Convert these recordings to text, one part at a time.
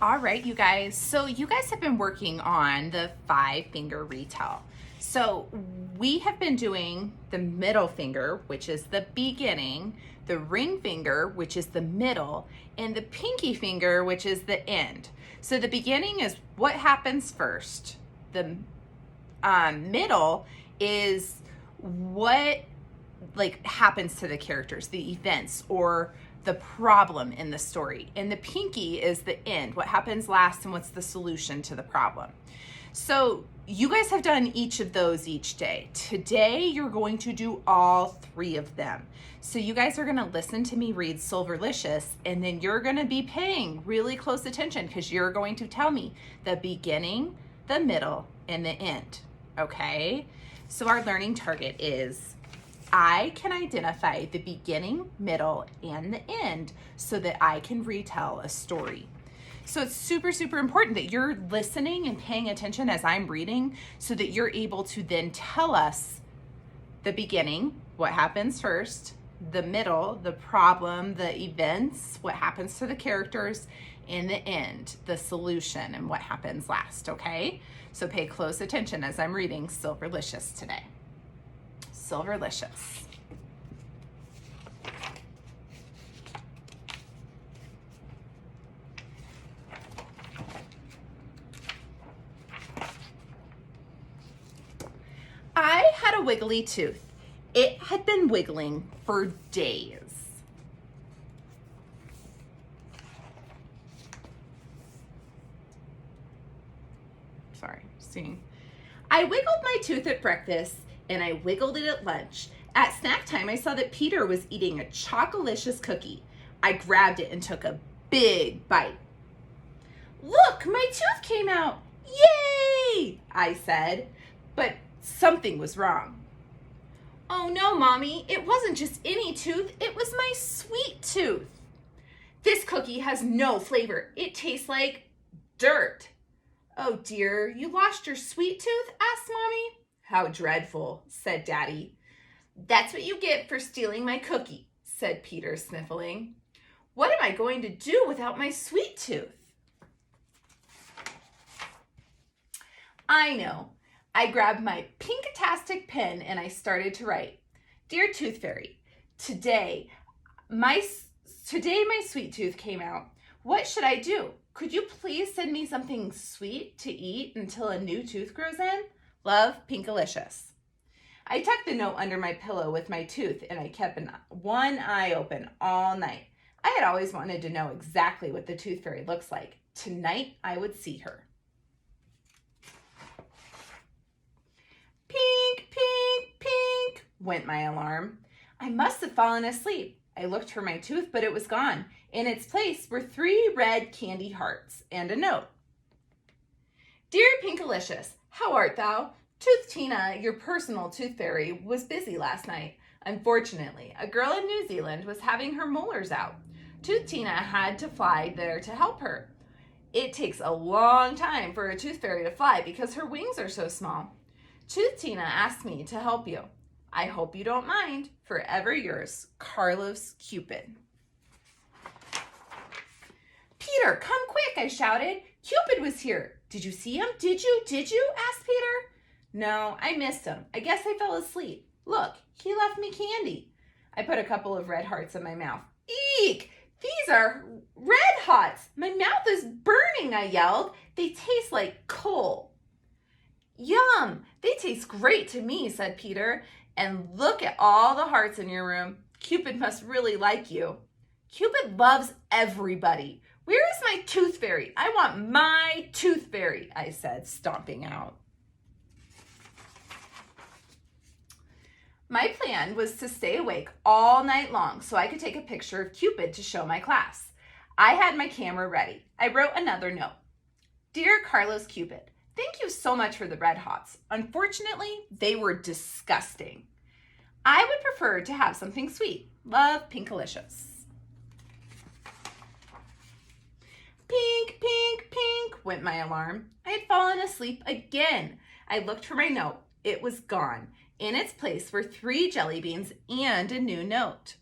All right, you guys. So you guys have been working on the 5-finger retell. So we have been doing the middle finger, which is the beginning, the ring finger, which is the middle, and the pinky finger, which is the end. So the beginning is what happens first. The middle is what happens to the characters, the events, or the problem in the story. And the pinky is the end, what happens last and what's the solution to the problem. So you guys have done each of those each day. Today, you're going to do all 3 of them. So you guys are gonna listen to me read Silverlicious, and then you're gonna be paying really close attention because you're going to tell me the beginning, the middle, and the end, okay? So our learning target is I can identify the beginning, middle, and the end so that I can retell a story. So it's super, super important that you're listening and paying attention as I'm reading so that you're able to then tell us the beginning, what happens first, the middle, the problem, the events, what happens to the characters, and the end, the solution, and what happens last, okay? So pay close attention as I'm reading Silverlicious today. Silverlicious. I had a wiggly tooth. It had been wiggling for days. Sorry, seeing. I wiggled my tooth at breakfast and I wiggled it at lunch. At snack time, I saw that Peter was eating a Chocolicious cookie. I grabbed it and took a big bite. Look, my tooth came out. Yay, I said, but something was wrong. Oh no, Mommy, it wasn't just any tooth, it was my sweet tooth. This cookie has no flavor. It tastes like dirt. Oh dear, you lost your sweet tooth? Asked Mommy. How dreadful, said Daddy. That's what you get for stealing my cookie, said Peter, sniffling. What am I going to do without my sweet tooth? I know. I grabbed my pink-tastic pen and I started to write. Dear Tooth Fairy, today my sweet tooth came out. What should I do? Could you please send me something sweet to eat until a new tooth grows in? Love, Pinkalicious. I tucked the note under my pillow with my tooth and I kept one eye open all night. I had always wanted to know exactly what the Tooth Fairy looks like. Tonight I would see her. Pink, pink, pink, went my alarm. I must have fallen asleep. I looked for my tooth, but it was gone. In its place were 3 red candy hearts and a note. Dear Pinkalicious, how art thou? Tooth Tina, your personal tooth fairy, was busy last night. Unfortunately, a girl in New Zealand was having her molars out. Tooth Tina had to fly there to help her. It takes a long time for a tooth fairy to fly because her wings are so small. Tooth Tina asked me to help you. I hope you don't mind. Forever yours, Carlos Cupid. Peter, come quick, I shouted. Cupid was here. Did you see him? Did you? Asked Peter. No, I missed him. I guess I fell asleep. Look, he left me candy. I put a couple of red hearts in my mouth. Eek! These are red hots. My mouth is burning, I yelled. They taste like coal. Yum! They taste great to me, said Peter. And look at all the hearts in your room. Cupid must really like you. Cupid loves everybody. Where is my tooth fairy? I want my tooth fairy, I said, stomping out. My plan was to stay awake all night long so I could take a picture of Cupid to show my class. I had my camera ready. I wrote another note. Dear Carlos Cupid, thank you so much for the red hots. Unfortunately, they were disgusting. I would prefer to have something sweet. Love, Pinkalicious. Pink, pink, pink, went my alarm. I had fallen asleep again. I looked for my note. It was gone. In its place were 3 jelly beans and a new note.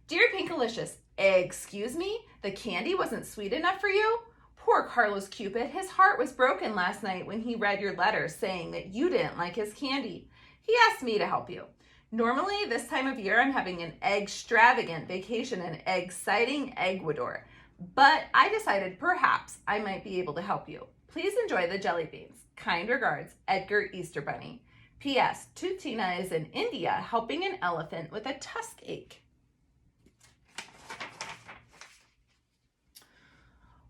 Dear Pinkalicious, excuse me, the candy wasn't sweet enough for you? Poor Carlos Cupid, his heart was broken last night when he read your letter saying that you didn't like his candy. He asked me to help you. Normally, this time of year, I'm having an extravagant vacation in exciting Ecuador, but I decided perhaps I might be able to help you. Please enjoy the jelly beans. Kind regards, Edgar Easter Bunny. P.S. Tina is in India helping an elephant with a tusk ache.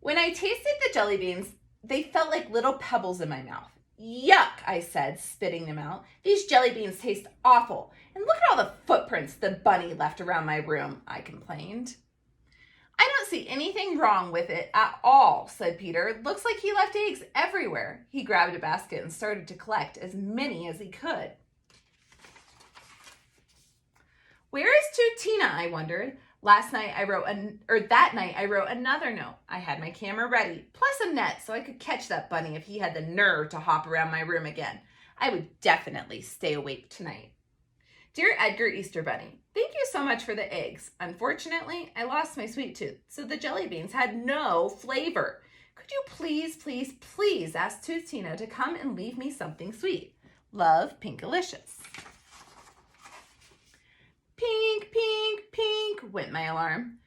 When I tasted the jelly beans, they felt like little pebbles in my mouth. Yuck, I said, spitting them out. These jelly beans taste awful. And look at all the footprints the bunny left around my room, I complained. I don't see anything wrong with it at all, said Peter. Looks like he left eggs everywhere. He grabbed a basket and started to collect as many as he could. Where is Tina? I wondered. That night I wrote another note. I had my camera ready, plus a net so I could catch that bunny if he had the nerve to hop around my room again. I would definitely stay awake tonight. Dear Edgar Easter Bunny, thank you so much for the eggs. Unfortunately, I lost my sweet tooth, so the jelly beans had no flavor. Could you please ask Tina to come and leave me something sweet? Love, Pinkalicious. Pink, pink, pink, went my alarm.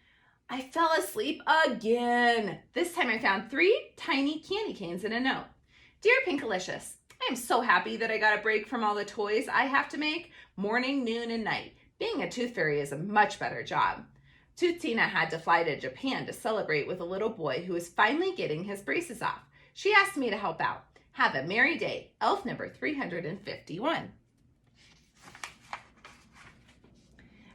I fell asleep again. This time I found 3 tiny candy canes in a note. Dear Pinkalicious, I am so happy that I got a break from all the toys I have to make morning, noon, and night. Being a tooth fairy is a much better job. Tina had to fly to Japan to celebrate with a little boy who is finally getting his braces off. She asked me to help out. Have a merry day. Elf number 351.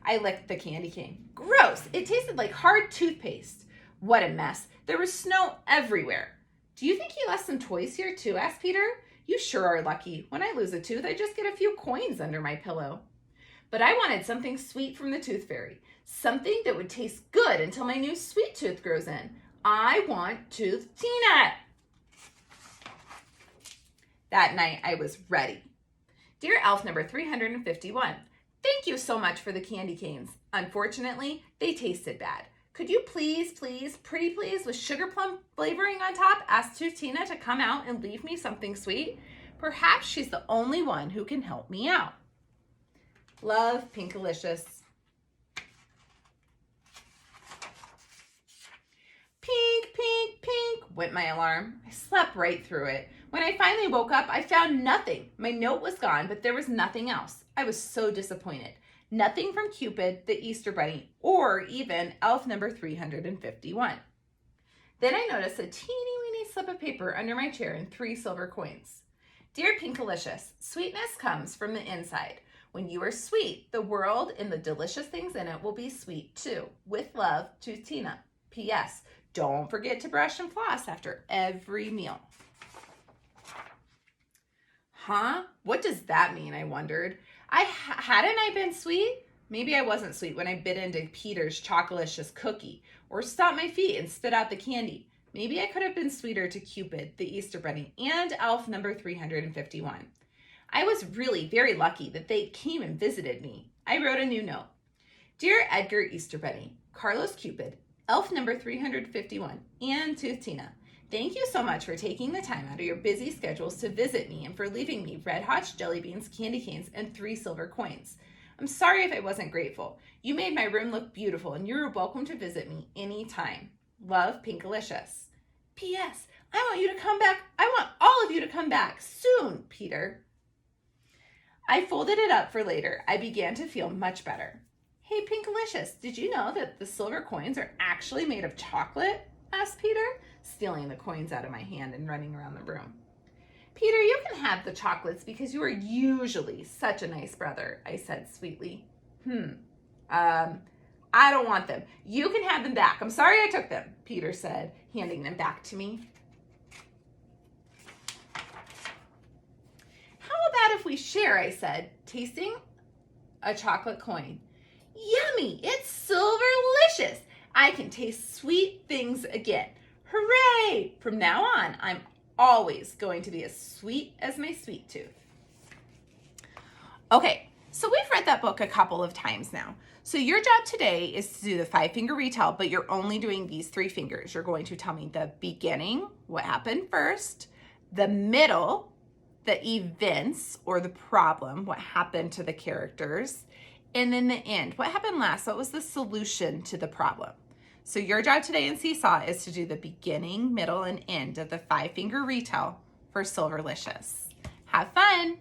I licked the candy cane. Gross! It tasted like hard toothpaste. What a mess. There was snow everywhere. Do you think he left some toys here too? Asked Peter. You sure are lucky. When I lose a tooth, I just get a few coins under my pillow. But I wanted something sweet from the tooth fairy. Something that would taste good until my new sweet tooth grows in. I want Tina. That night, I was ready. Dear Elf number 351, thank you so much for the candy canes. Unfortunately, they tasted bad. Could you please, pretty please, with sugar plum flavoring on top, ask Tina to come out and leave me something sweet? Perhaps she's the only one who can help me out. Love, Pinkalicious. Pink, pink, pink, went my alarm. I slept right through it. When I finally woke up, I found nothing. My note was gone, but there was nothing else. I was so disappointed. Nothing from Cupid, the Easter Bunny, or even Elf number 351. Then I noticed a teeny weeny slip of paper under my chair and 3 silver coins. Dear Pinkalicious, sweetness comes from the inside. When you are sweet, the world and the delicious things in it will be sweet too. With love, Tina. P.S. Don't forget to brush and floss after every meal. Huh? What does that mean? I wondered. Hadn't I been sweet? Maybe I wasn't sweet when I bit into Peter's Chocolicious cookie or stomped my feet and spit out the candy. Maybe I could have been sweeter to Cupid, the Easter Bunny, and Elf number 351. I was really very lucky that they came and visited me. I wrote a new note. Dear Edgar Easter Bunny, Carlos Cupid, Elf number 351, and Tina. Thank you so much for taking the time out of your busy schedules to visit me and for leaving me red hot jelly beans, candy canes, and 3 silver coins. I'm sorry if I wasn't grateful. You made my room look beautiful and you're welcome to visit me anytime. Love, Pinkalicious. P.S. I want you to come back. I want all of you to come back soon, Peter. I folded it up for later. I began to feel much better. Hey, Pinkalicious, did you know that the silver coins are actually made of chocolate? Asked Peter, stealing the coins out of my hand and running around the room. Peter, you can have the chocolates because you are usually such a nice brother, I said sweetly. I don't want them. You can have them back. I'm sorry I took them, Peter said, handing them back to me. How about if we share, I said, tasting a chocolate coin. Yummy! It's Silverlicious! I can taste sweet things again. Hooray! From now on, I'm always going to be as sweet as my sweet tooth. Okay, So we've read that book a couple of times now. So your job today is to do the 5-finger retell, but you're only doing these 3 fingers. You're going to tell me the beginning, what happened first, the middle, the events or the problem, what happened to the characters, and then the end, what happened last, what was the solution to the problem. So your job today in Seesaw is to do the beginning, middle, and end of the 5-finger retell for Silverlicious. Have fun!